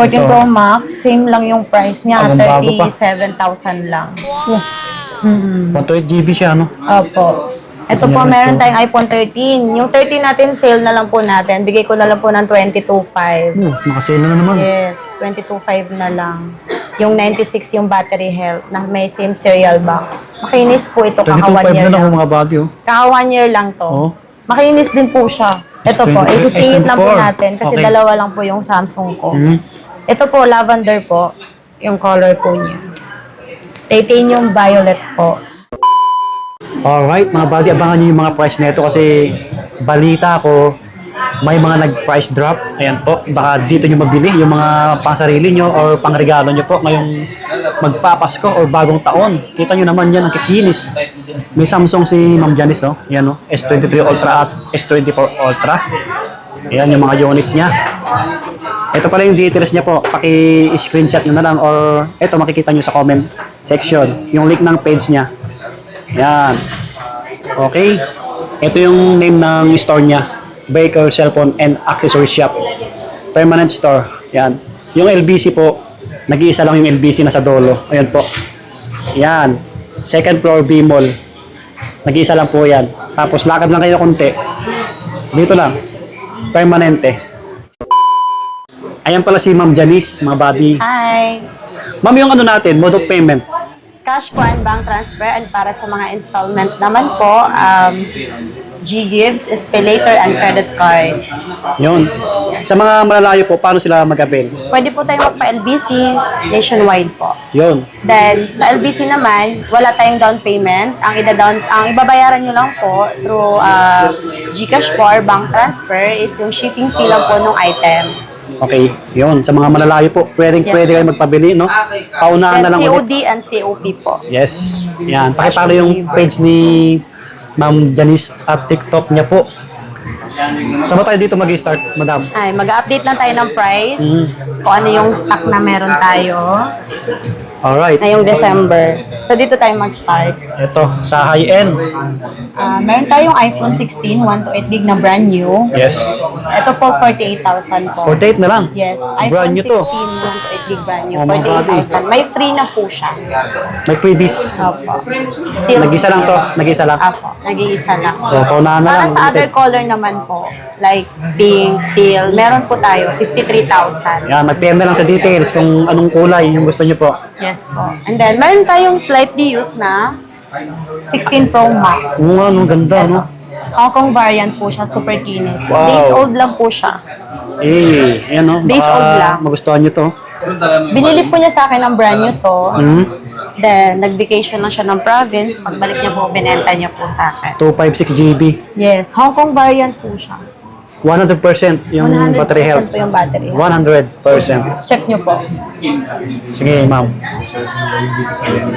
14 Pro Max, same lang yung price niya, Bagong-bago pa. 37,000 lang. 128 GB siya, ano? Opo. Ito po, Ganyan meron ito. tayong iPhone 13. Yung 13 natin, sale na lang po natin. Bigay ko na lang po ng 22,500. Nakasale na naman. Yes, 22,500 na lang. Yung 96 yung battery health na may same serial box. Makinis po ito, kaka 1 22.5 year na lang lang. mga body, oh. Kaka 1 year lang to. Oh. Makinis din po siya. Ito po, S24. isisingit lang po natin kasi Okay. dalawa lang po yung Samsung ko. Mhm. Ito po, lavender po, yung color po niya. Titanium violet po. Alright, mga buddy, abangan nyo yung mga price nito kasi balita ko may mga nag-price drop. Ayan po, baka dito nyo mabili yung mga pangsarili nyo or pangregalo nyo po ngayong magpapasko or bagong taon. Kita nyo naman yan, ang kikinis. May Samsung si Ma'am Janice, oh. Ayan, oh, S23 Ultra at S24 Ultra. Ayan yung mga unit niya. Ito pala yung details niya po. Paki-screenshot nyo na lang or ito makikita nyo sa comment section. Yung link ng page niya. Yan. Okay. Ito yung name ng store niya. Baker Cellphone and Accessory Shop. Permanent store. Yan. Yung LBC po, nag-iisa lang yung LBC na sa dolo. Ayan po. Yan. Second floor B Mall. Nag-iisa lang po yan. Tapos lakad lang kayo konti. Dito lang. Permanente. Ayan pala si Ma'am Janice, mga buddy. Hi! Ma'am, yung ano natin, mode of payment. Cash po and bank transfer, and para sa mga installment naman po, G-Gives, Espelator, and credit card. Yun. Sa mga malalayo po, paano sila mag-avail? Pwede po tayong magpa-LBC nationwide po. Yun. Then, sa LBC naman, wala tayong down payment. Ang ibabayaran nyo lang po through GCash po or bank transfer is yung shipping fee lang po ng item. Okay, yun. Sa mga malalayo po, pwede kayo magpabili, no? Paunahan na Then, lang ulit. COD and COP po. Yes. Yan. Pakipalo yung page ni Ma'am Janice at TikTok niya po. Saan ba tayo dito mag-start, madam? Ay, mag-update lang tayo ng price. Kung ano yung stock na meron tayo Alright. ngayong December. So, dito tayo mag-start. Ito, sa high-end. Meron tayong iPhone 16, 128GB na brand new. Yes. Ito po, 48,000 po. 48 na lang. Yes, Brand iPhone new 16, to. 128GB brand new, Oh, mga 48,000. May free na po siya. May freebies. Opo. Silk. Nag-isa lang to. Nag-isa lang. Opo, nag-iisa lang. O, paunahan na Para lang. sa other color naman po, like pink, teal, meron po tayo, 53,000. Yan, mag-PM na lang sa details kung anong kulay yung gusto nyo po. Yes po. And then, meron tayong slightly used na 16 Pro Max. Oo nga, no, ganda, no? Hong Kong variant po siya, super kinis. Wow. Days old lang po siya. Ayan, no? Days old lang. Magustuhan nyo to. Binili po niya sa akin ng brand new to. Mhm. Then, nag-vacation lang siya ng province. Pagbalik niya po, binenta niya po sa akin. 256 GB. Yes, Hong Kong variant po siya. 100% yung 100% battery health. po yung battery. 100%. Check niyo po. Sige, ma'am.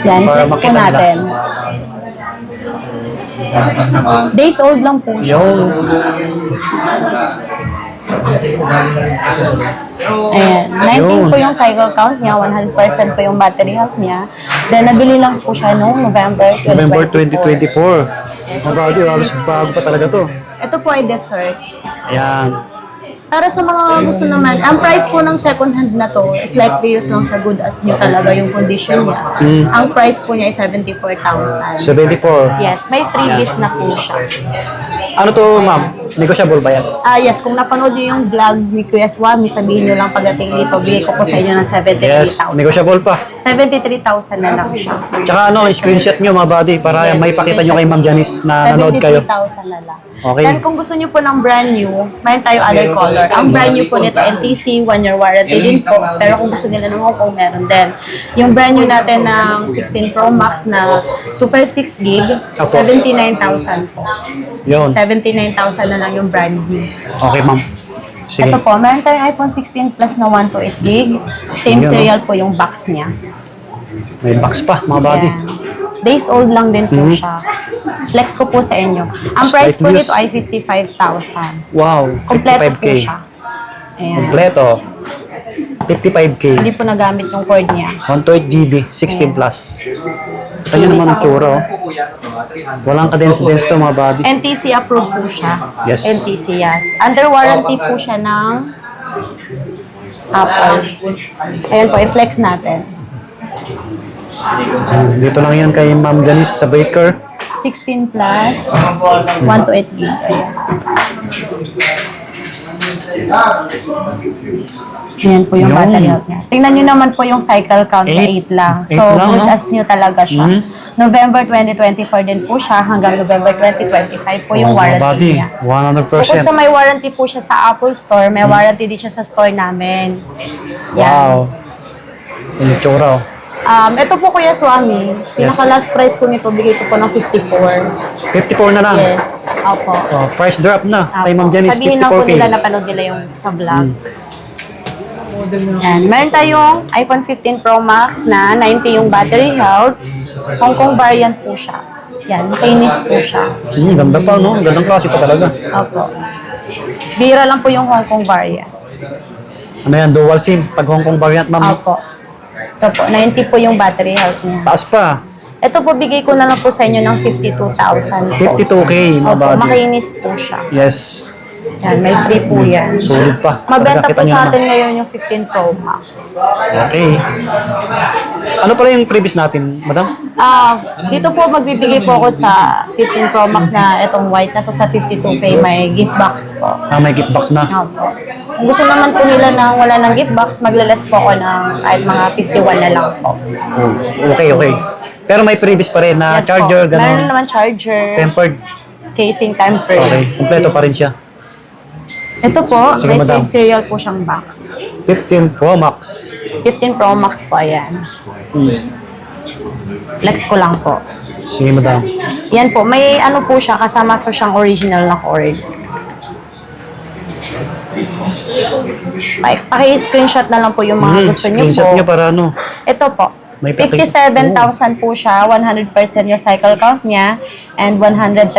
Yan, Para flex po makita nila. natin. Days old lang po siya. Yung Ayan, 19 po yung cycle count niya, 100% po yung battery health niya. Then, nabili lang po siya noong November 2024. November 2024. Mabawdi, halos bago pa talaga to. Ito po ay dessert. Ayan. Para sa mga gusto naman, ang price po ng second hand na to is like use lang sa good as new talaga yung condition niya. Ang price po niya ay 74,000. 74. Yes, may freebies na po siya. Ano to, ma'am? Negotiable ba yan? Yes, kung napanood niyo yung vlog ni Kuya Swami, sabihin niyo lang pagdating dito, bigay ko po sa inyo ng Yes, 73,000. negotiable pa. 73,000 na lang siya. Tsaka ano, screenshot nyo mga buddy para Yes, maipakita nyo kay Ma'am Janice na nanood kayo. 73,000 na lang. Okay. Then kung gusto niyo po ng brand new, mayroon tayo other color. Ang brand new po nito, NTC, 1-year warranty din po. Pero kung gusto nila ng Hong Kong, meron din. Yung brand new natin ng 16 Pro Max na 256 gig, Apo. 79,000 po. Yun. 79,000 na lang yung brand new. Okay, ma'am. Sige. Ito po, meron tayong iPhone 16 Plus na 128 gig. Same Yun, serial po yung box niya. May box pa, mga buddy. Ayan. Days old lang din po siya. Flex ko po sa inyo. Ang price po Slight nito ay 55,000. Wow, Kompleto 55K. po siya. Ayan. Kompleto. 55K. Hindi po nagamit yung cord niya. 128 GB, 16 plus. Kanya naman ang tsura, oh. Walang kadens-dens to, mga buddy. NTC approved po siya. Yes. NTC, yes. Under warranty po siya ng Apple. Ayan po, i-flex natin. Dito lang yan kay Ma'am Janice sa Baker. 16 plus 1 to 8 gig. Ayan. Ayan po yung Yun. battery health niya. Tingnan nyo naman po yung cycle count na 8 lang. So, 8 lang, good no? as new talaga siya. November 2024 din po siya hanggang November 2025 po yung Oh, mga buddy, warranty niya. 100%. Bukod sa may warranty po siya sa Apple Store, may warranty din siya sa store namin. Yan. Wow. Yung itsura, oh. Ito po Kuya Swami, pinaka last price ko nito, bigay ko po ng 54. 54 na lang. Yes. Opo. Oh, price drop na kay Ma'am Janice, Sabihin lang po 54K. nila, napanood nila yung sa vlog. Yan. Meron tayong iPhone 15 Pro Max na 90 yung battery health. Hong Kong variant po siya. Yan, makinis po siya. Ganda pa, no? Gandang klase pa talaga. Opo. Bira lang po yung Hong Kong variant. Ano yan, dual SIM. Pag Hong Kong variant, ma'am. Opo. Ito po, 90 po yung battery health niya. Taas pa. Ito po, bigay ko na lang po sa inyo ng 52,000 po. 52K, mga Opo, buddy. makinis po siya. Yes. Yan, may free po yan. Solid pa. Mabenta Kita po nyo sa naman. atin ngayon yung 15 Pro Max. Okay. Ano pala yung previous natin, madam? Dito po magbibigay po ako sa 15 Pro Max na itong white na to sa 52K. May gift box po. May gift box na. Opo. Kung gusto naman po nila na wala ng gift box, maglalas po ako ng kahit mga 51 na lang po. Oh, okay, okay. Pero may previous pa rin na Yes charger, po. Meron gano'n. naman charger, Tempered. casing tempered. Okay, kumpleto pa rin siya. Ito po, Sige, may madam. same serial po siyang box. 15 Pro Max. 15 Pro Max po, ayan. Flex ko lang po. Sige, madam. Yan po, may ano po siya, kasama po siyang original na cord. Paki-screenshot na lang po yung mga gusto niyo Screenshot po. nyo para ano. Ito po, May 57,000 po siya, 100% yung cycle count niya, and 131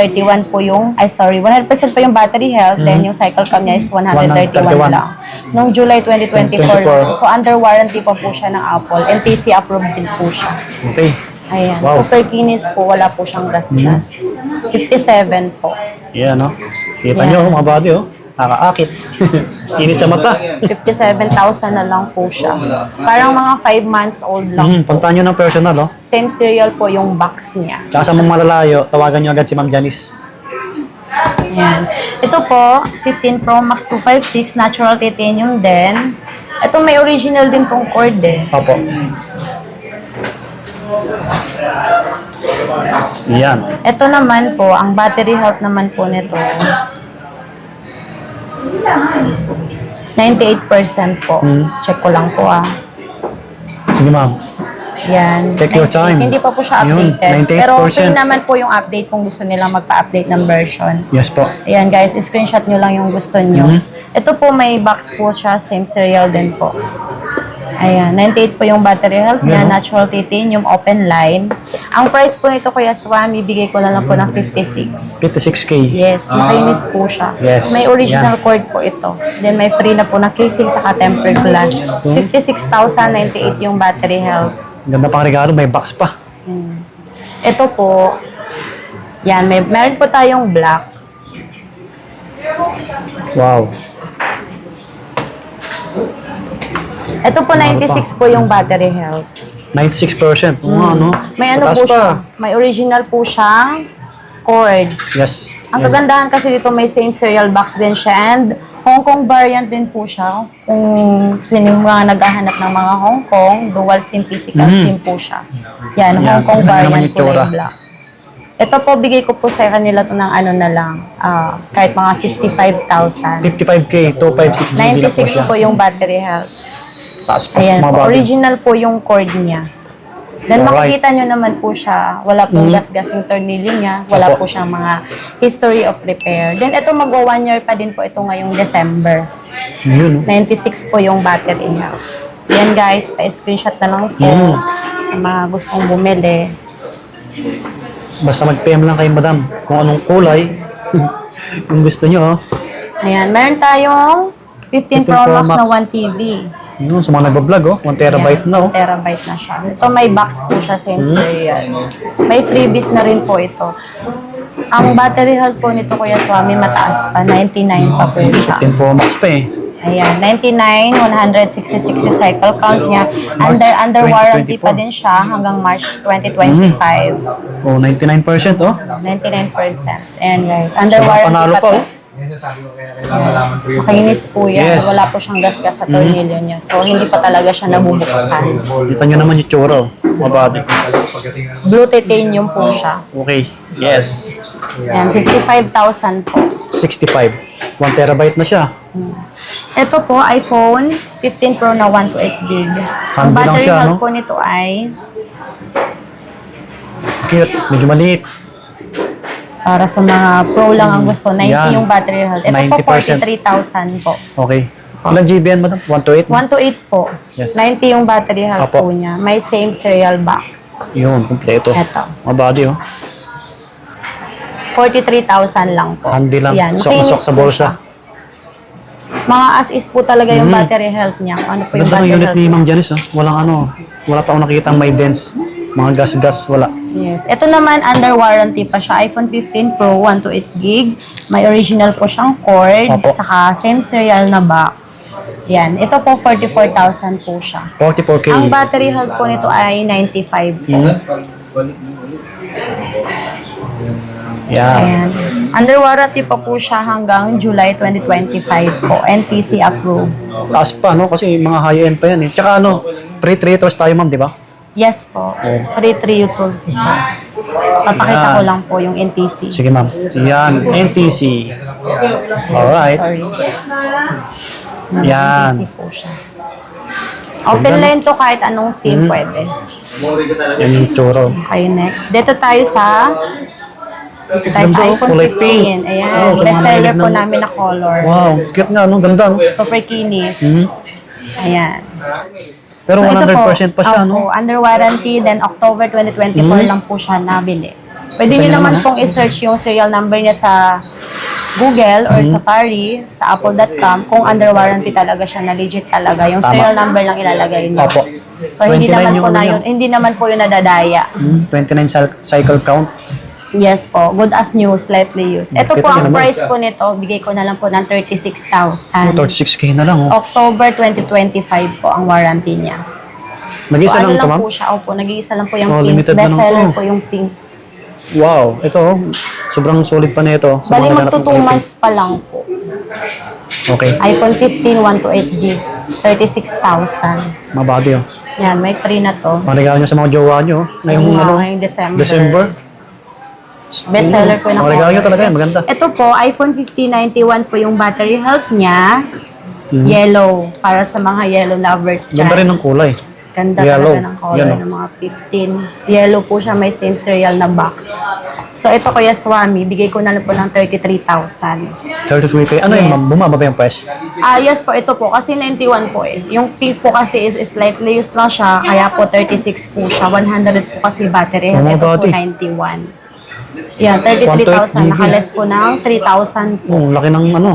po yung, 100% po yung battery health, then yung cycle count niya is 131 131 lang. Noong July 2024, 2024. so under warranty pa po siya ng Apple, NTC approved din po siya. Okay. Ayan, Wow. super kinis po, wala po siyang gas-gas. 57 po. Yan, no? Kita Yan. nyo, mga body, oh. Nakaakit. Init sa mata. 57,000 na lang po siya. Parang mga 5 months old lang. Puntahan nyo ng personal, oh. Same serial po yung box niya. Tsaka sa mga malalayo, tawagan nyo agad si Ma'am Janice. Ayan. Ito po, 15 Pro Max 256, natural titanium din. Ito may original din tong cord eh. Opo. Yan. Ito naman po, ang battery health naman po nito, 98% po. Check ko lang po ah. Sige, ma'am. Yan. Take your time. Hindi pa po siya Yun, updated. 98%. Pero free naman po yung update kung gusto nilang magpa-update ng version. Yes po. Ayan guys, screenshot nyo lang yung gusto nyo. Ito po may box po siya, same serial din po. Ayan, 98 po yung battery health niya, Yan, no? natural titanium, open line. Ang price po nito Kuya Swami, bigay ko na lang po ng 56. 56K. Yes, makinis po siya. Yes, May original yan. cord po ito. Then may free na po na casing sa tempered glass. 56,098 yung battery health. Ganda pang regalo, may box pa. Ito po, yan, meron po tayong black. Wow. Ito po, 96 po yung battery health. 96%. Ano? May ano Mataas po pa. siya, may original po siyang cord. Yes. Ang kagandahan kasi dito may same serial box din siya and Hong Kong variant din po siya. Kung sino yung mga naghahanap ng mga Hong Kong, dual SIM, physical SIM po siya. Yan, Yan. Hong Kong Ano naman variant yung po tsura? yung black. Ito po, bigay ko po sa kanila to ng ano na lang, kahit mga 55,000. 55K, 256 GB na po siya. 96 po yung battery health. Taas pa. Ayan mga po, body. original po yung cord niya. Then Alright. makikita nyo naman po siya, wala pong gas-gasing tornilyo niya, wala Opo. po siyang mga history of repair. Then ito magwa 1 year pa din po ito ngayong December. Yun. 96 po yung battery niya. Yan guys, pa-screenshot na lang po sa mga gustong bumili. Basta mag-PM lang kayo, madam. Kung anong kulay. Kung gusto nyo, oh. Ayan, meron tayong 15 Pro Max na 1 TV. Yun, sa mga nagbablog, oh. 1 terabyte Ayan, na, oh. 1 terabyte na siya. Ito may box po siya, same serial. May freebies na rin po ito. Ang battery health po nito Kuya Swami mataas pa, 99 pa po siya. 15 Pro Max pa, eh. Ayan, 99, 166 yung cycle count niya. Under warranty pa 2024. din siya hanggang March 2025. Oh, 99%, oh. 99%. Ayan guys, under So, warranty panalo pa pa, to. oh. Yan sabi ko kaya kailangan malaman ko yung Makinis po yan. Yes. Wala po siyang gasgas sa tornilyo niya. So, hindi pa talaga siya nabubuksan. Kita nyo naman yung tsura, oh. Mga buddy. pagdating ng Blue titanium po siya. Okay. Yes. Ayan, 65,000 po. 65. 1 terabyte na siya. Ito po, iPhone 15 Pro na 128 gig. Ang Handy lang battery siya, health no? po nito ay Cute. Medyo maliit. para sa mga pro lang ang gusto. 90 Yan. yung battery health. Ito po, 90%. 43,000 po. Okay. Ilang GB yan, madam? 128? 128 po. Yes. 90 yung battery health Apo. po niya. May same serial box. Yun, kompleto. Ito. Mga body, oh. 43,000 lang po. Handy lang. Yan. Sok na Makinis sok sa po bulsa. siya. Mga as is po talaga yung battery health niya. Kung ano po yung Ganda ng battery unit health ni niya. Ma'am Janice, oh. Walang ano. Wala pa akong nakitang may dents. Mga gas-gas, wala. Yes. Ito naman, under warranty pa siya. iPhone 15 Pro, 128 gig. May original po siyang cord. Opo. Saka same serial na box. Yan. Ito po, 44,000 po siya. 44K. Ang battery health po nito ay 95 po. Yan. Ayan. Under warranty pa po siya hanggang July 2025 po. NTC approved. Taas pa, no? Kasi mga high-end pa yan, eh. Tsaka ano, pre-treaters tayo, ma'am, di ba? Yes po. Free 3 tools po. Papakita ko lang po yung NTC. Sige, ma'am. Yan. NTC. Alright. Sorry. Yan. NTC po siya. Open line to kahit anong SIM pwede. Yan yung tsura. Okay, next. Dito tayo sa Ganda, oh. iPhone Kulay 15. pink. Ayan. Oh, sa mga Best seller mahilig po ng- namin na color. Wow. Cute nga, no? Ganda, no? Super kinis. Ayan. Pero So, ito 100% pa siya, no? opo, under warranty, then October 2024 lang po siya nabili. Pwede Ito niyo naman, naman no? pong i-search yung serial number niya sa Google or Safari, sa apple.com, kung under warranty talaga siya, na legit talaga. Yung Tama. serial number lang ilalagay niyo. Opo. So, hindi 29 naman yung po na ano yun, hindi naman po yun nadadaya. 29 cycle count. Yes po, good as new, slightly used. Ito po Kita niyo ang naman. price po nito, bigay ko na lang po ng 36,000. 36K na lang, oh. October 2025 po ang warranty niya. Nag-isa ano lang to, ma'am? po siya. Opo, nag-iisa lang po yung Oh, pink. limited na Best lang seller to. po yung pink. Wow. Ito, oh. Sobrang solid pa na ito. Sa Bali, mga naghanap magto ng 2 quality. months pa lang po. Okay. iPhone 15, 128 gig. 36,000. Mabadi, oh. Yan, may free na to. Regalo nyo sa mga jowa nyo, oh. Ngayong, ano, Ngayong December. December. Best seller po na Regalo nyo color. talaga yan, maganda. Ito po, iPhone 1591 po yung battery health niya. Yellow. Para sa mga yellow lovers dyan. Ganda rin ng kulay. Ganda Yellow. talaga ng color Yan, oh. ng mga 15. Yellow po siya, may same serial na box. So, ito Kuya Swami, bigay ko na lang po ng 33,000. 33K. Ano yun, Yes. ma'am? Bumaba ba yung price? Yes po, ito po, kasi 91 po eh. Yung pink po kasi is slightly used lang siya, kaya po 36 po siya. 100 po kasi battery. Oh, Ito po body. 91. Yan, 33,000. 128 Nakales po ng 3,000 po. Oh, laki ng ano.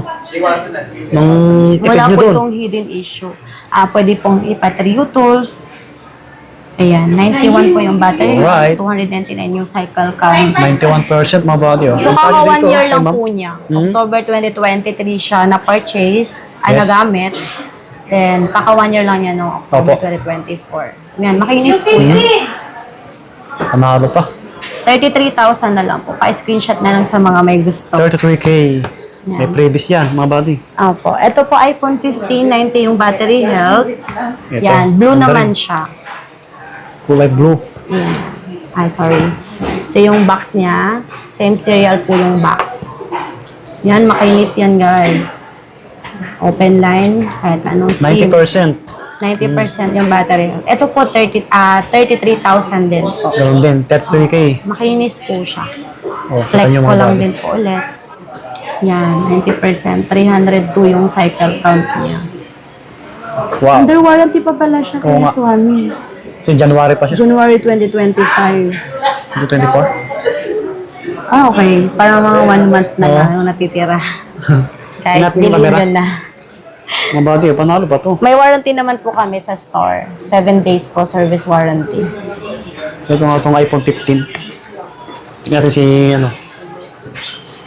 Ng tipid Wala nyo po doon. itong hidden issue. Pwede pong ipa-3 tools. Ayan, 91 po yung battery. Alright. 299 yung cycle count. 91% mabadi, oh. So, Yung kaka tayo 1 dito, year kay lang ma'am. po niya. October 2023 siya na-purchase, Yes. nagamit. Then, kaka 1 year lang niya no, October Opo. 2024. Yan, makinis po yun. Panalo pa. 33,000 na lang po. Pa-screenshot na lang sa mga may gusto. 33K. May previous yan, mga buddy. Opo. Ito po, iPhone 15, 90 yung battery health. Ito. Yan, blue Ganda naman rin. siya. Kulay blue. Yan. Ay, sorry. Ito yung box niya. Same serial po yung box. Yan, makinis yan, guys. Open line, kahit anong SIM. 90%. 90% yung battery. Ito po, 33,000 din po. Ganoon din, 33K. Makinis po siya. Oh, Flex kita nyo, ko mga lang buddy. din po ulit. Yan, 90%. 302 yung cycle count niya. Wow. Under warranty pa pala siya, Oo kaya nga. Swami. So, January pa siya. January 2025. 24? Okay. Parang mga 1 month na Oo. lang yung natitira. Guys, Tingnan yung bilhin camera. nyo na. Mga buddy, panalo pa to. May warranty naman po kami sa store. 7 days po service warranty. Ito nga itong iPhone 15. Tingnan natin si, ano,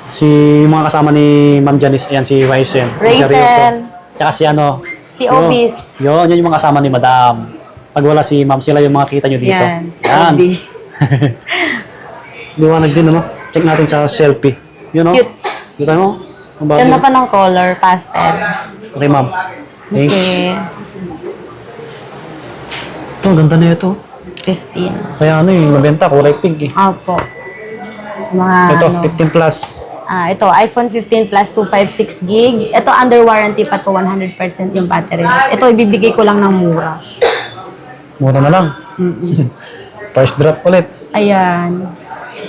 si mga kasama ni Ma'am Janice. Ayan, si Ryzen. Si Rizzo. Raisin. Tsaka si ano. Si Obi. Yun yung mga kasama ni Madam. Pag wala si Ma'am, sila yung mga kita nyo dito. Yan, si Obi. Liwanag din, ano? Check natin sa selfie. Yun, no? Cute. Kita mo? Ang bagay. Ganda pa ng color, pastel. Okay, Ma'am. Thanks. Okay. Ito, ganda na ito. 15. Kaya ano yung mabenta, kulay pink eh. Opo. Sa mga Ito, ano. 15 plus. Ito, iPhone 15 Plus 256 gig. Ito, under warranty pa to 100% yung battery. Ito, ibibigay ko lang ng mura. Mura na lang. Price drop ulit. Ayan.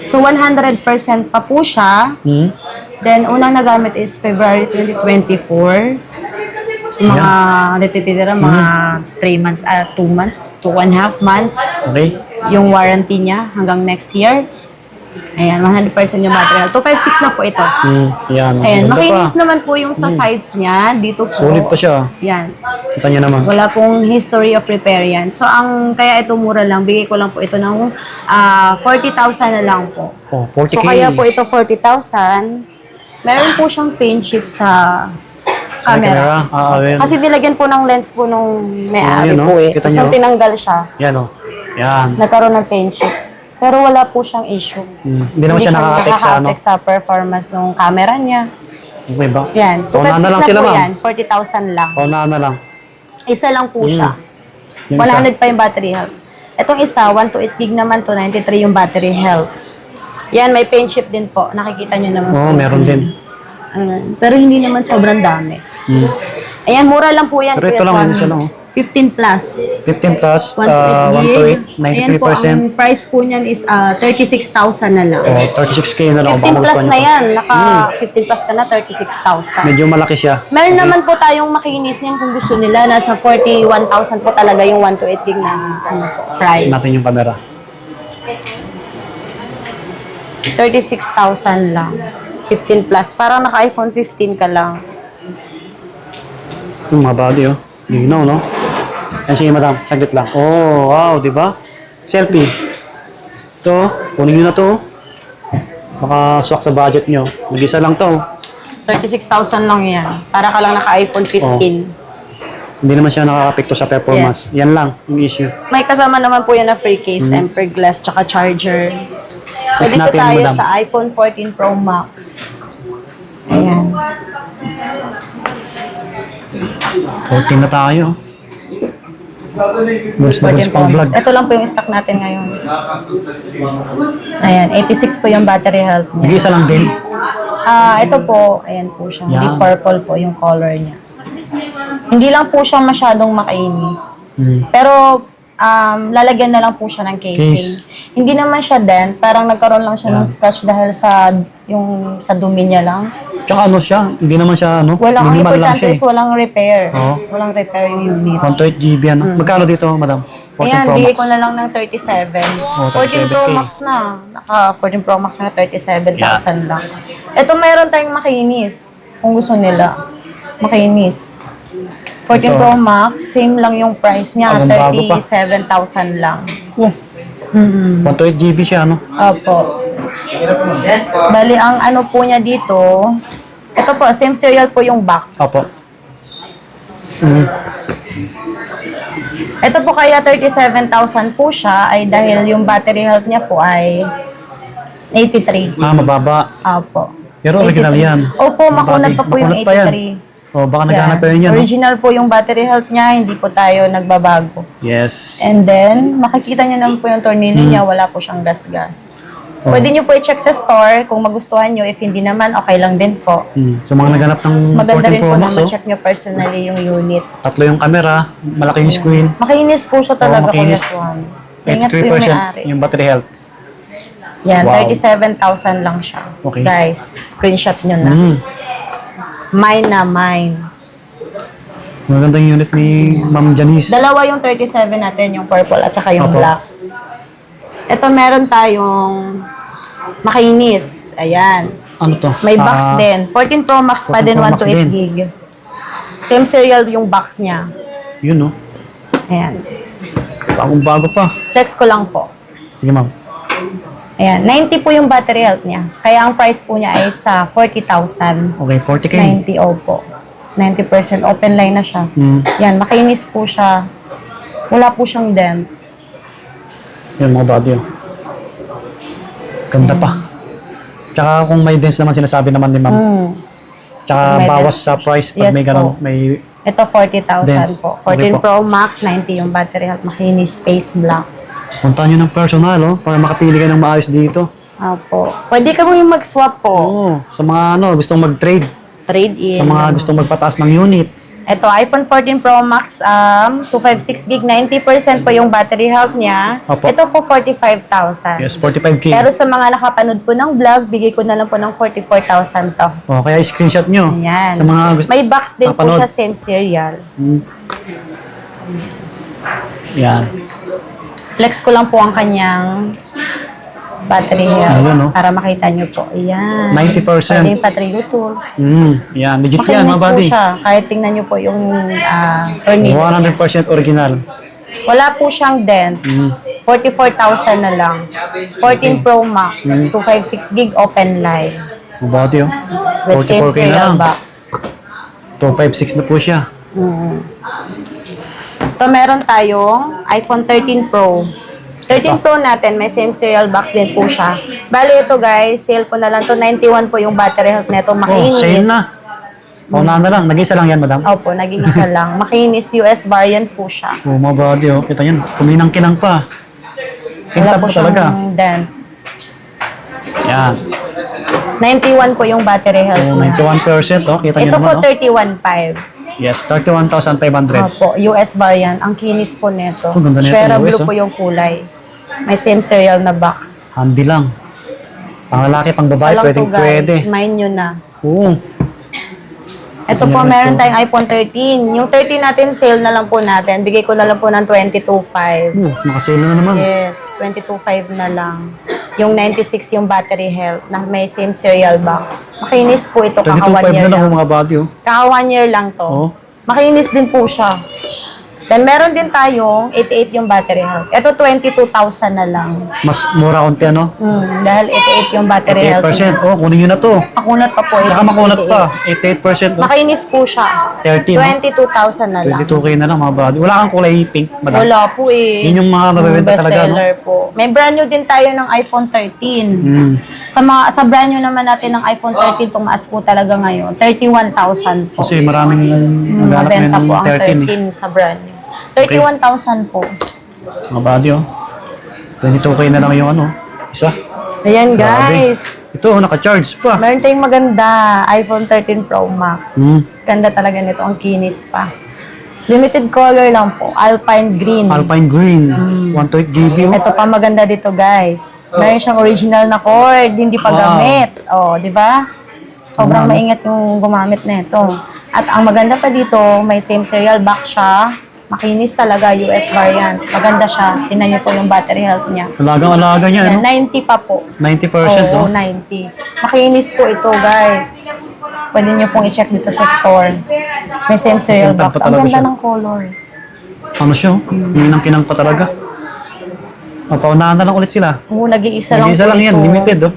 So, 100% pa po siya. Hmm? Then, unang nagamit is February 2024. So, mga, natitira, mga 3 months, 2 months, 2.5 months. Okay. Yung warranty niya hanggang next year. Ayan, 100% yung battery. 256 na po ito. Yan. Ayan, Ganda makinis pa. naman po yung sa sides niya. Dito po. Solid pa siya. Yan. Kita niya naman. Wala pong history of repair yan. So, kaya ito mura lang. Bigay ko lang po ito ng 40,000 na lang po. Oh, 40K. So, kaya po ito 40,000. Meron po siyang paint chip sa camera. Ayan. Kasi nilagyan po ng lens po nung may-ari Ayan, no? po eh. Kita Tapos niyo? nung tinanggal siya, Yan, oh. Yan. nagkaroon ng paint chip. Pero wala po siyang issue. Hindi naman siya nakaka-affect sa ano. nakaka-affect sa performance ng camera niya. Okay ba? Yan. Paunahan 256 na lang na sila, po ma'am. yan. 40,000 lang. Paunahan na lang. Isa lang po siya. Yung isa. 100 pa yung battery health. Itong isa, 128 gig naman to, 93 yung battery health. Yan, may paint chip din po. Nakikita nyo naman. Oo, meron din. Pero hindi naman sobrang dami. Ayan, mura lang po yan. Pero ito Kuya lang, Swan. isa lang, oh. 15 plus. 15 plus, 128 gig. 128, Ayan po, ang 93%. price po niyan is 36,000 na lang. Oh, 36K na lang. 15 plus na yan. Naka Hmm. 15 plus ka na, 36,000. Medyo malaki siya. Meron naman po tayong makinis niyan kung gusto nila. Nasa 41,000 po talaga yung 128 gig na price. Natin yung camera. 36,000 lang. 15 plus. Parang naka iPhone 15 ka lang. Yung mga body, oh. Linaw, no? Yan, sige, madam. Saglit lang. Oh, wow, di ba? Selfie. Ito, kunin nyo na to. Baka swak sa budget nyo. Mag-isa lang to. 36,000 lang yan. Para ka lang naka iPhone 15. Hindi naman siya nakaka-apekto sa performance. Yan lang, yung issue. May kasama naman po yan na free case, tempered glass, tsaka charger. So, Next dito natin, tayo madam. sa iPhone 14 Pro Max. Ayan. 14 na tayo. Goods na goods 14 Pro pang vlog. Max. Ito lang po yung stock natin ngayon. Ayan, 86 po yung battery health niya. Nag-isa lang din. Ito po, ayan po siya. Yan. Deep purple po yung color niya. Hindi lang po siya masyadong makainis. Pero, lalagyan na lang po siya ng casing. Case. Hindi naman siya dent. Parang nagkaroon lang siya ng scratch dahil sa dumi niya lang. Tsaka ano siya, hindi naman siya, ano, Ang minimal lang importante siya is eh. walang repair. Oo. Walang repair yung unit. 128 GB yan. Magkano dito, madam? 14 Ayan, Pro bigay Max. ko na lang ng 37. 14 Pro 37K. Max na. Naka 14 Pro Max na 37,000 lang. Ito mayroon tayong makinis. Kung gusto nila. Makinis. 14 Ito. Pro Max, same lang yung price niya. Bagong bago pa. 37,000 lang. Oh, 128 GB siya, ano? Opo. Bali, ang ano po niya dito, ito po, same serial po yung box. Opo. Ito po kaya 37,000 po siya ay dahil yung battery health niya po ay 83. Mababa. Opo. Pero original 83. yan. Opo, makunat pa po yung Makunat pa yan. 83. Oh, baka naghanap pa rin yan, no? Original po yung battery health niya, hindi po tayo nagbabago. Yes. And then, makikita niyo naman po yung tornilyo niya, wala po siyang gas-gas. Pwede niyo po i-check sa store kung magustuhan niyo. If hindi naman, okay lang din po. So mga naghanap ng Mas maganda 14 rin Pro po na Max, oh. ma-check niyo personally yung unit. Tatlo yung camera, malaki yung screen. Makinis po siya talaga, Kuya makinis. Swan. Ingat po yung 83% may-ari. yung battery health. Yan, Wow. 37,000 lang siya. Okay. Guys, screenshot nyo na. Mine na, mine. Maganda yung unit ni Ma'am Janice. Dalawa yung 37 natin, yung purple at saka yung Opo. black. Ito meron tayong makinis. Ayan. Ano to? May box din. 14 Pro Max pa 14 din, Pro 1 Max to 8 din. gig. Same serial yung box niya. Yun, no? Ayan. Bagong-bago pa. Flex ko lang po. Sige, ma'am. Ayan. 90 po yung battery health niya. Kaya ang price po niya ay sa 40,000. Okay, 40K. 90 opo. 90% open line na siya. Yan, makinis po siya. Wala po siyang dent. Yan mga buddy. Oh. Ganda pa. Tsaka kung may dents naman sinasabi naman ni ma'am. Tsaka May bawas dents. sa price pag Yes may ganun, po. may Ito, 40,000 Dents. po. Okay 14 po. Pro Max, 90 yung battery health. Makinis, space black. punta nyo ng personal, oh, para makapili kayo ng maayos dito. Opo. Pwede ka mo yung mag-swap po. Oo, sa mga gustong mag-trade, Trade-in. sa mga gustong magpataas ng unit. Ito, iPhone 14 Pro Max, 256 gig, 90% po yung battery health niya. Opo. Ito po, 45,000. Yes, 45K. Pero sa mga nakapanood po ng vlog, bigay ko na lang po ng 44,000 to. Oh, kaya screenshot nyo. Ayan. Sa mga gusto. May box din po Nakapanood. siya, same serial. Yan. Flex ko lang po ang kanyang battery health Ayan, no? para makita nyo po. Ayan. 90%. Pwede yung Patrigo tools. Yan, legit yan Makinis mga po buddy. siya. Kahit tingnan nyo po yung tornillo. 100% original. Wala po siyang dent. 44,000 na lang. 14 Pro Max. 256 gig open line. Mga buddy, oh. With same 44K na serial lang. box. 256 na po siya. Ito meron tayong iPhone 13 Pro. 13 Pro natin, may same serial box din po siya. Bali ito guys, sale ko na lang to 91 po yung battery health nito. Makinis. sale na. Una na lang. Nag-isa lang yan, madam. Opo, naging isa lang. Makinis US variant po siya. Oh, mga buddy, oh. Kita yan. Kuminang-kinang pa. Wala Kita po po talaga. siyang dent. Yan. 91 po yung battery health Oh, niya. 91%, oh. Kita nyo Ito po naman, oh. 31.5. Yes, 31,500. Opo, US variant. Ang kinis po nito. Oh, ganda nito, Shera US, blue oh. po yung kulay. May same serial na box. Handy lang. Pang lalaki, pang Isa babae, lang pwedeng to, guys. pwede. Mind nyo na. Oo. Ito po, Yan, meron ito. tayong iPhone 13. Yung 13 natin, sale na lang po natin. Bigay ko na lang po ng 22.5. Nakasale na naman. Yes, 22.5 na lang. Yung 96 yung battery health na may same serial box. Makinis po ito, kaka 1 22,500 year na lang, lang. oh, mga buddy, oh. Kaka 1 year lang to. Oo. Makinis din po siya. Then meron din tayong 88 yung battery health. Ito 22,000 na lang. Mas mura konti, ano? Dahil 88 yung battery health. 8%. Oh, kunin nyo na to. Makunat pa po. Saka makunat 88. pa. 88%. Oh. Makinis po siya. 30, no? 22,000 na lang. 22K na lang, mga buddy. Wala kang kulay pink, madam. Wala po eh. Yun yung mga mabibenta Best talaga, no? seller po. May brand new din tayo ng iPhone 13. Sa brand new naman natin ng iPhone 13, tumaas po talaga ngayon. 31,000 po. Kasi maraming naghanap Mabenta ngayon po ng ang 13. 13 sa brand new. 31,000 po. Mga buddy, oh. 22K na lang yung ano. Isa. Ayan Grabe. guys. Ito, naka-charge pa. Meron tayong maganda. iPhone 13 Pro Max. Mm. Ganda talaga nito. Ang kinis pa. Limited color lang po. Alpine Green. Alpine Green. 128 GB, oh. Ito pa maganda dito, guys. Meron siyang original na cord, hindi pa Wow. gamit. Oh, di ba? Sobrang maingat yung gumamit nito. At ang maganda pa dito, may same serial box siya. Makinis talaga, US variant. Maganda siya. Tingnan niyo po yung battery health niya. Alagang-alaga niya, Yan, no? 90 pa po. 90%, Oo, oh. 90. Makinis po ito, guys. Pwede niyo pong i-check dito sa store. May same serial Kinang box. pa Ang talaga ganda siya. ng color. Ano siya, oh? Kinang pa talaga. O, paunahan na lang ulit sila. Oo, nag-iisa lang Nag-isa po lang yan, ito. limited, oh.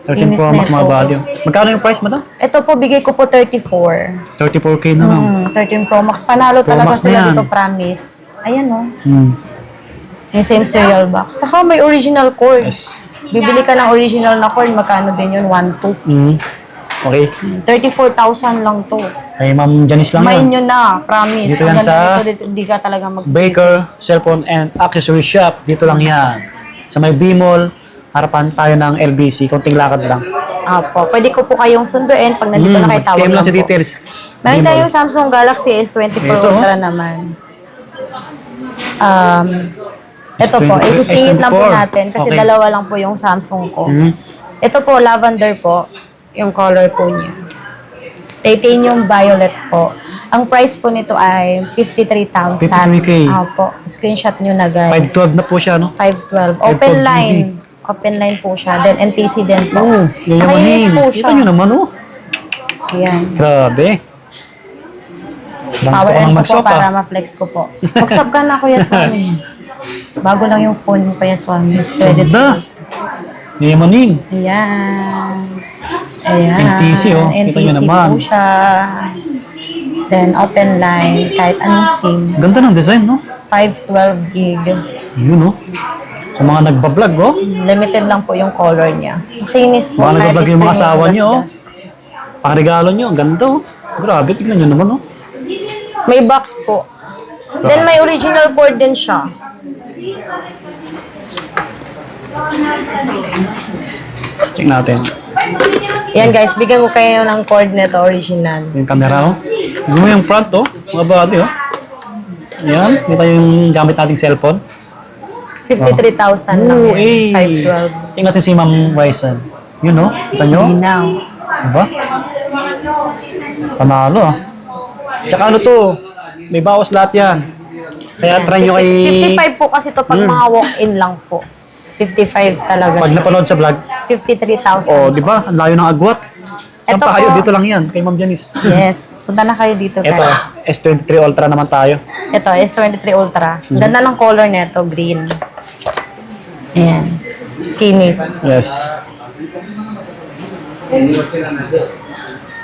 13 Kinis Pro na Max, ito. mga buddy, oh. Magkano yung price, madam? Ito po, bigay ko po 34. 34K na lang. 13 Pro Max. Panalo Pro talaga Max na sila yan. dito, promise. Ayan, oh. Hmm. May same serial box. Saka may original cord. Yes. Bibili ka ng original na cord, magkano din yun? 1,200. Hmm. Okay. 34,000 lang to. Kay Ma'am Janice lang Main yan. nyo na, promise. Dito Ang yan ganda sa dito, hindi ka talaga magsisisi. Baker, Cellphone and Accessory Shop. Dito lang yan. Sa may B-Mall, harapan tayo ng LBC. Konting lakad lang. Apo. Pwede ko po kayong sunduin pag nandito na kayo, tawag PM lang lang si po. details. Meron B-Mall. tayong Samsung Galaxy S24 Ito, oh. Ultra naman. Ito po, S24. isisingit lang po natin kasi Okay. dalawa lang po yung Samsung ko. Hmm. Ito po, lavender po, yung color po niya. Titanium violet po. Ang price po nito ay 53,000. 53K. Opo. Screenshot nyo na, guys. 512 na po siya, no? 512. Open 512 line. Open line po siya. Then NTC din po. Oh, Makinis yayamanin. po siya. Kita nyo naman, oh. Ayan. Grabe. Power Gusto ko end nang ko po mag-shop, para ah. ma-flex ko po. Mag-shop ka na, Kuya Swami. Bago lang yung phone mo, Kuya Swami. Steady. Ganda. Yayamanin. Ayan. Ayan. NTC, oh. Kita nyo NTC naman. po siya. Then, open line, kahit anong SIM. Ganda ng design, no? 512 gig. Yun, no? Sa mga nagbablog, oh. Limited lang po yung color niya. Makinis po. Mga kahit nagbablog yung mga stream asawa niyo, oh. gasgas. Pangregalo nyo, ang ganda, oh. Grabe, tignan nyo naman, oh. May box po. Then, may original cord din siya. Check natin. Yan guys, bigyan ko kayo ng cord nito, original. Yung camera, oh. Yun mo yung front, oh. Mga body, oh. Yan, kita yung gamit nating cellphone. 53,000 lang Oo, yan. 512. Check natin si Ma'am Waisan. Yun, oh. Kita nyo? Now. Diba? Panalo, ah. Tsaka ano to, may bawas lahat yan. Kaya try nyo kay... 55 po kasi to pag mga walk-in lang po. 55 talaga Pag siya. napanood sa vlog, 53,000. oh, di ba? Ang layo ng agwat. Saan Ito pa kayo? po. Dito lang yan, kay Ma'am Janice. Yes. Punta na kayo dito Ito, guys. S23 Ultra naman tayo. Ito, S23 Ultra. Ganda ng color nito, green. Ayan. Kinis. Yes.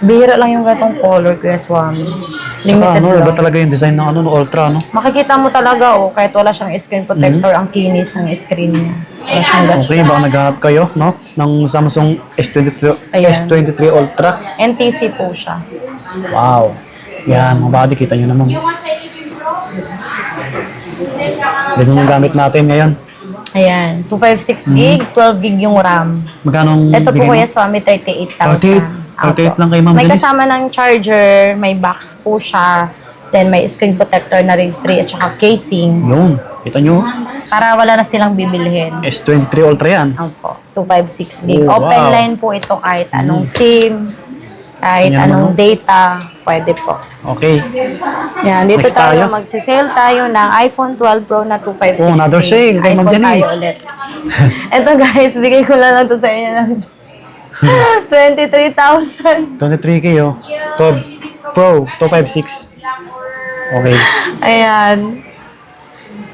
Bihira lang yung gatong color, Kuya Swami. Tsaka Limited ano, iba lang. talaga yung design ng ano, ng Ultra, no? Makikita mo talaga, oh, kahit wala siyang screen protector, ang kinis ng screen niya. Wala siyang gas. Okay, baka naghahanap kayo, no? Ng Samsung S23, Ayan. S23 Ultra. NTC po siya. Wow. Yan, mga body, kita nyo naman. Ganyan yung gamit natin ngayon. Ayan, 256 gig, 12 gig yung RAM. Magkano ang Ito po bigay mo? Kuya Swami, 38,000. 38 lang kay Ma'am May Janice. kasama ng charger, may box po siya, then may screen protector na rin free at saka casing. Yun, kita nyo. Para wala na silang bibilhin. S23 Ultra yan. Opo, 256 gig. Oh, Open wow. line po ito kahit anong SIM, kahit Ganyan anong naman. data, pwede po. Okay. Yan, dito Next tayo. tayo, magsisale tayo ng iPhone 12 Pro na 256 Oh, another sale kay Ma'am iPhone tayo Janice. ulit. Ito guys, bigay ko lang to sa inyo ng 23,000. 23K, oh. 12 Pro, 256. Okay. Ayan.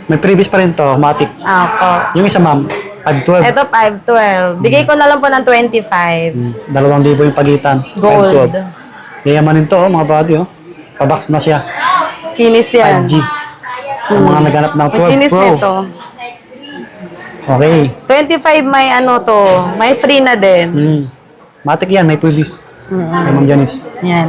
May previous pa rin to, Matic. Ako. Yung isa, ma'am, 512. Ito 512. Bigay ko na lang po ng 25. 2,000 yung pagitan. Gold. 512. Yayamanin to, oh, mga body, oh. Pabox na siya. Kinis yan. 5G. Sa mga naghanap ng 12 Kinis Pro. nito. Okay. 25 may ano to. May free na din. Matic yan, may previous. Kay Ma'am Janice. Yan.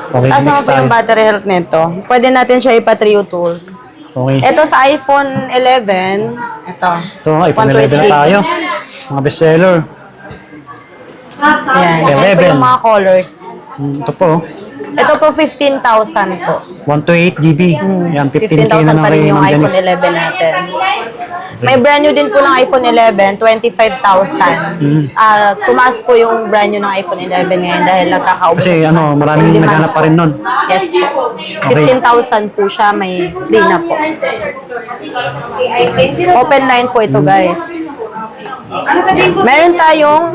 Okay, Tapos next ano po tayo. yung battery health nito? Pwede natin siya ipa-trio tools. Okay. Ito sa iPhone 11. Ito. Ito, iPhone 11 na 128. tayo. Mga bestseller. Yan. Yan po 11. yung mga colors. Ito po, Ito po 15,000 po. 128 GB. Yan, 15K na 15,000 lang pa kay rin yung Ma'am iPhone Janice. 11 natin. May brand new din po ng iPhone 11, 25,000. Tumaas po yung brand new ng iPhone 11 ngayon dahil nagkakaubos. Kasi ang ano, tumaas po maraming yung demand naghanap pa rin nun. Yes po. 15,000 po siya, may free na po. Open line po ito guys. Meron tayong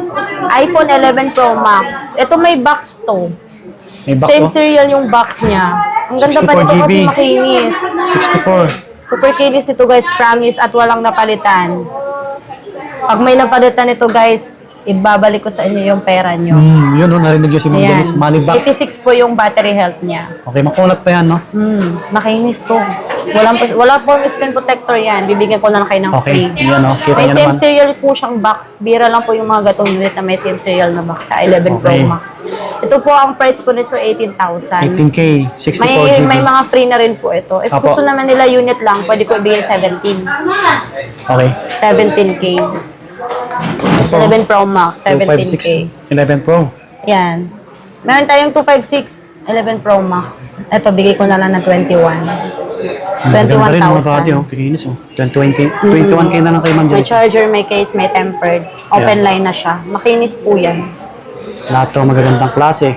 iPhone 11 Pro Max. Ito may box to. May back Same to. serial yung box niya. Ang ganda pa 64 nito kasi GB. makinis. 64. Super kinis nito guys, promise at walang napalitan. Pag may napalitan nito guys, ibabalik ko sa inyo yung pera nyo. Yun, no, narinig yun si Ma'am Ayan. Janice. Malibak. 86 po yung battery health niya. Okay, makulat pa yan, no? Makinis to. Wala pong screen protector yan. Bibigyan ko na lang kayo ng Okay, free. yan, no? Kita May niya same naman. serial po siyang box. Bira lang po yung mga gatong unit na may same serial na box sa 11 Pro Okay. Max. Ito po ang price po nito 18,000. 18K, 64 May GB. may mga free na rin po ito. If Apo. gusto naman nila unit lang, pwede ko ibigay 17. Okay. 17K. 11 Pro Max, 17K. 256, 11 Pro. Yan. Meron tayong 256, 11 Pro Max. Ito, bigay ko na lang ng 21. Maganda rin mga body, 21,000. oh. Kikinis, oh. 21K na lang kay Ma'am May Janice. charger, may case, may tempered. Open line na siya. Makinis po yan. Lahat to magagandang klase.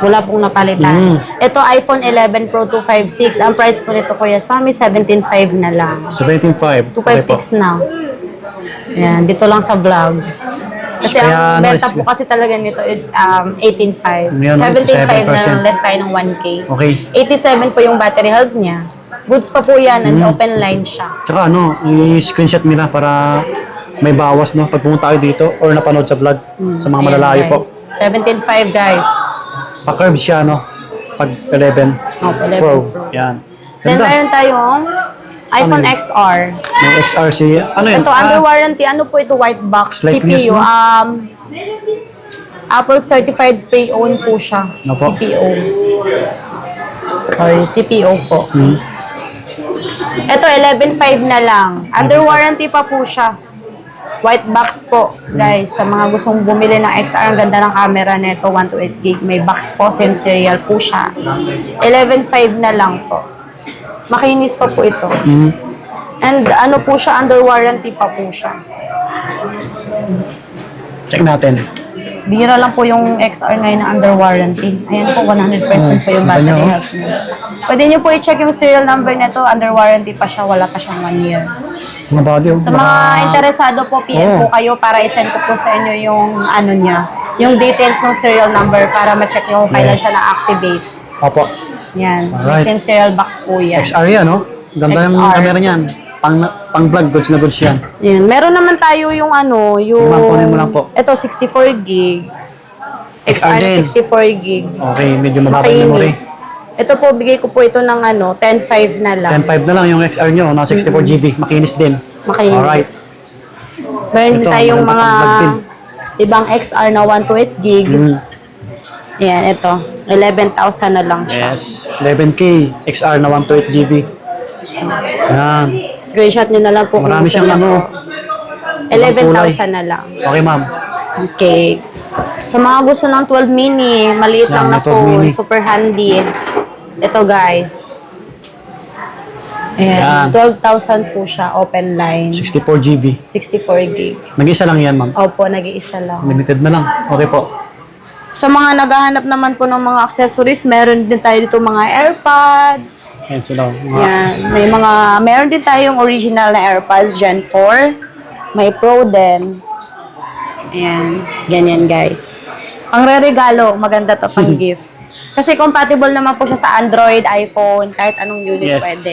Wala pong napalitan. Ito, iPhone 11 Pro 256. Ang price po nito, Kuya Swami, 17,500 na lang. 17.5. 256 na. Yan, dito lang sa vlog. Kasi Kaya, ang ano, benta po kasi talaga nito is 18.5. Yan, 17.5 na 7%. less tayo ng 1K. Okay. 87 po yung battery health niya. Goods pa po yan and open line siya. Tsaka ano, i-screenshot nila para may bawas, no? Pag pumunta kayo dito or napanood sa vlog sa mga malalayo po. 17.5 guys. Pa-curve siya, no? Pag 11 Opo, 11 Pro. Pro. Yan. Then Ganda. meron tayong iPhone Ano yun? XR. May XRC. Ano yun? Ito, under warranty. Ano po ito? White box. Like this, CPU. no? Apple certified pre-owned po siya. Ano po? CPO. Sorry, CPO po. Hmm. Ito, 11.5 na lang. Under warranty pa po siya. White box po, guys. Sa mga gustong bumili ng XR, ang ganda ng camera nito, 128 gig. May box po, same serial po siya. 11.5 na lang po. Makinis pa po ito. Hmm. And ano po siya, under warranty pa po siya. Check natin. Bihira lang po yung XR ngayon na under warranty. Ayan po, 100% po yung battery Ganyan, oh. health niya. Pwede nyo po i-check yung serial number nito. Under warranty pa siya, wala pa siyang 1 year. Mga body. Sa mga interesado po, PM po Oh. kayo para isend ko po sa inyo yung ano niya, yung details ng serial number para ma-check nyo kung kailan Yes. siya na-activate. Opo. Yan. Alright. Same serial box po yan. XR yan, no? Ganda yung XR. camera niyan. Pang vlog, goods na goods yan. Yan. Meron naman tayo yung ano, yung... Ma'am, kunin mo lang po. Ito, 64 gig. XR din. 64 gig. Okay, medyo mababa yung memory. Makinis. Ito po, bigay ko po ito ng ano, 10.5 na lang. 10.5 na lang yung XR nyo, na 64 GB. Makinis din. Makinis. Alright. Meron din Ito, tayong maganda mga pang vlog ibang XR na 128 gig. Mm. Yan, ito. 11,000 na lang siya. Yes, 11K XR na 128 GB. Yan. Screenshot nyo na lang po. kung Marami gusto siyang nyo ano. po. 11,000 na lang. Okay, ma'am. Okay. Sa mga gusto ng 12 mini, maliit Yan, lang na may 12 phone, mini. super handy. Ito guys. Yan. Ayan, 12,000 po siya, open line. 64 GB. 64 gig. Nag-isa lang yan, ma'am. Opo, nag-iisa lang. Limited na lang. Okay po. Sa mga naghahanap naman po ng mga accessories, meron din tayo dito mga AirPods. Yan sila. Yan. Meron din tayong original na AirPods Gen 4. May Pro din. Ayan. Ganyan, guys. Pang re-regalo, maganda to pang gift. Kasi compatible naman po siya sa Android, iPhone, kahit anong unit Yes. pwede.